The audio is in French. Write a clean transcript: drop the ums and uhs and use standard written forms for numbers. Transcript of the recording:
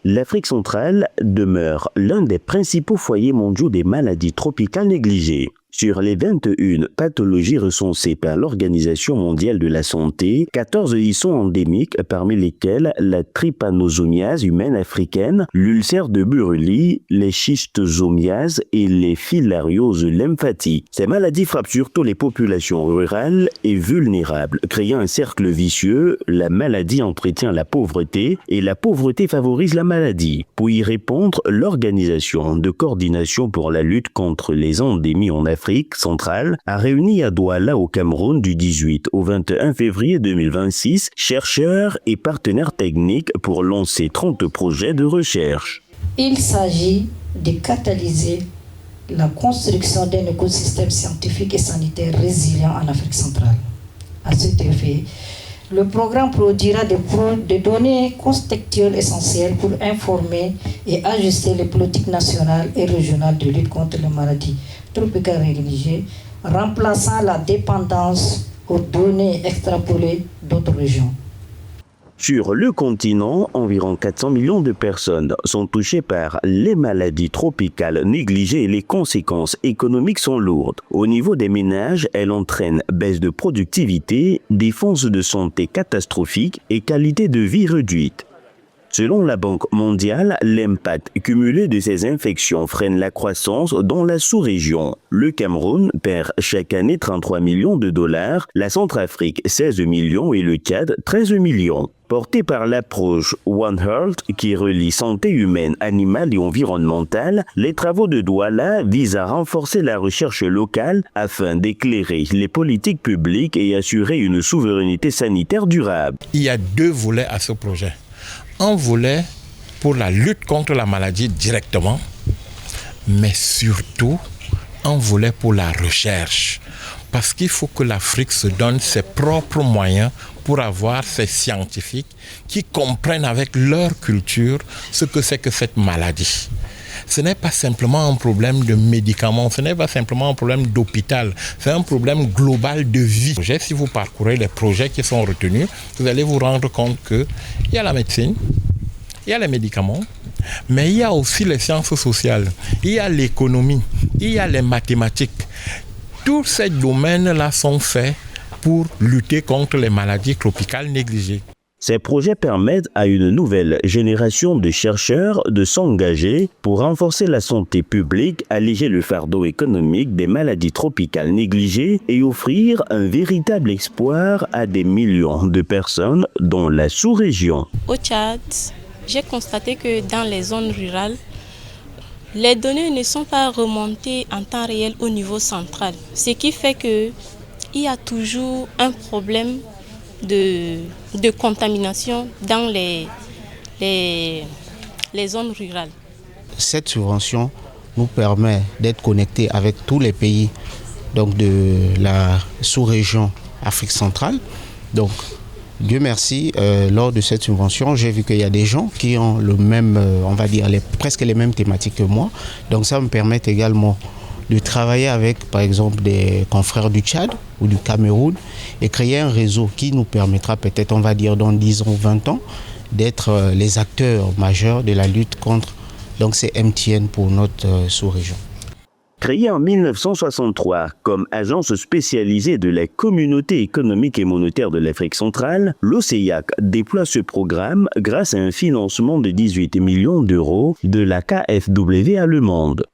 L'Afrique centrale demeure l'un des principaux foyers mondiaux des maladies tropicales négligées. Sur les 21 pathologies recensées par l'Organisation mondiale de la santé, 14 y sont endémiques, parmi lesquelles la trypanosomiase humaine africaine, l'ulcère de Buruli, les schistosomiases et les filarioses lymphatiques. Ces maladies frappent surtout les populations rurales et vulnérables, créant un cercle vicieux. La maladie entretient la pauvreté et la pauvreté favorise la maladie. Pour y répondre, l'Organisation de coordination pour la lutte contre les endémies en Afrique centrale a réuni à Douala au Cameroun du 18 au 21 février 2026 chercheurs et partenaires techniques pour lancer 30 projets de recherche. Il s'agit de catalyser la construction d'un écosystème scientifique et sanitaire résilient en Afrique centrale. À cet effet, le programme produira des données contextuelles essentielles pour informer et ajuster les politiques nationales et régionales de lutte contre les maladies tropicales négligées, remplaçant la dépendance aux données extrapolées d'autres régions. Sur le continent, environ 400 millions de personnes sont touchées par les maladies tropicales négligées et les conséquences économiques sont lourdes. Au niveau des ménages, elles entraînent baisse de productivité, défense de santé catastrophique et qualité de vie réduite. Selon la Banque mondiale, l'impact cumulé de ces infections freine la croissance dans la sous-région. Le Cameroun perd chaque année 33 millions de dollars, la Centrafrique 16 millions et le Tchad 13 millions. Porté par l'approche One Health qui relie santé humaine, animale et environnementale, les travaux de Douala visent à renforcer la recherche locale afin d'éclairer les politiques publiques et assurer une souveraineté sanitaire durable. Il y a deux volets à ce projet. Un volet pour la lutte contre la maladie directement, mais surtout un volet pour la recherche. Parce qu'il faut que l'Afrique se donne ses propres moyens pour avoir ces scientifiques qui comprennent avec leur culture ce que c'est que cette maladie. Ce n'est pas simplement un problème de médicaments, ce n'est pas simplement un problème d'hôpital, c'est un problème global de vie. Si vous parcourez les projets qui sont retenus, vous allez vous rendre compte qu'il y a la médecine, il y a les médicaments, mais il y a aussi les sciences sociales, il y a l'économie, il y a les mathématiques. Tous ces domaines-là sont faits pour lutter contre les maladies tropicales négligées. Ces projets permettent à une nouvelle génération de chercheurs de s'engager pour renforcer la santé publique, alléger le fardeau économique des maladies tropicales négligées et offrir un véritable espoir à des millions de personnes dans la sous-région. Au Tchad, j'ai constaté que dans les zones rurales, les données ne sont pas remontées en temps réel au niveau central, ce qui fait qu'il y a toujours un problème de contamination dans les zones rurales. Cette subvention nous permet d'être connectés avec tous les pays donc de la sous-région Afrique centrale. Donc, Dieu merci, lors de cette subvention, j'ai vu qu'il y a des gens qui ont le même, on va dire, presque les mêmes thématiques que moi. Donc ça me permet également de travailler avec, par exemple, des confrères du Tchad ou du Cameroun et créer un réseau qui nous permettra peut-être, on va dire, dans 10 ans ou 20 ans, d'être les acteurs majeurs de la lutte contre donc ces MTN pour notre sous-région. Créée en 1963 comme agence spécialisée de la Communauté économique et monétaire de l'Afrique centrale, l'OCEAC déploie ce programme grâce à un financement de 18 millions d'euros de la KfW allemande.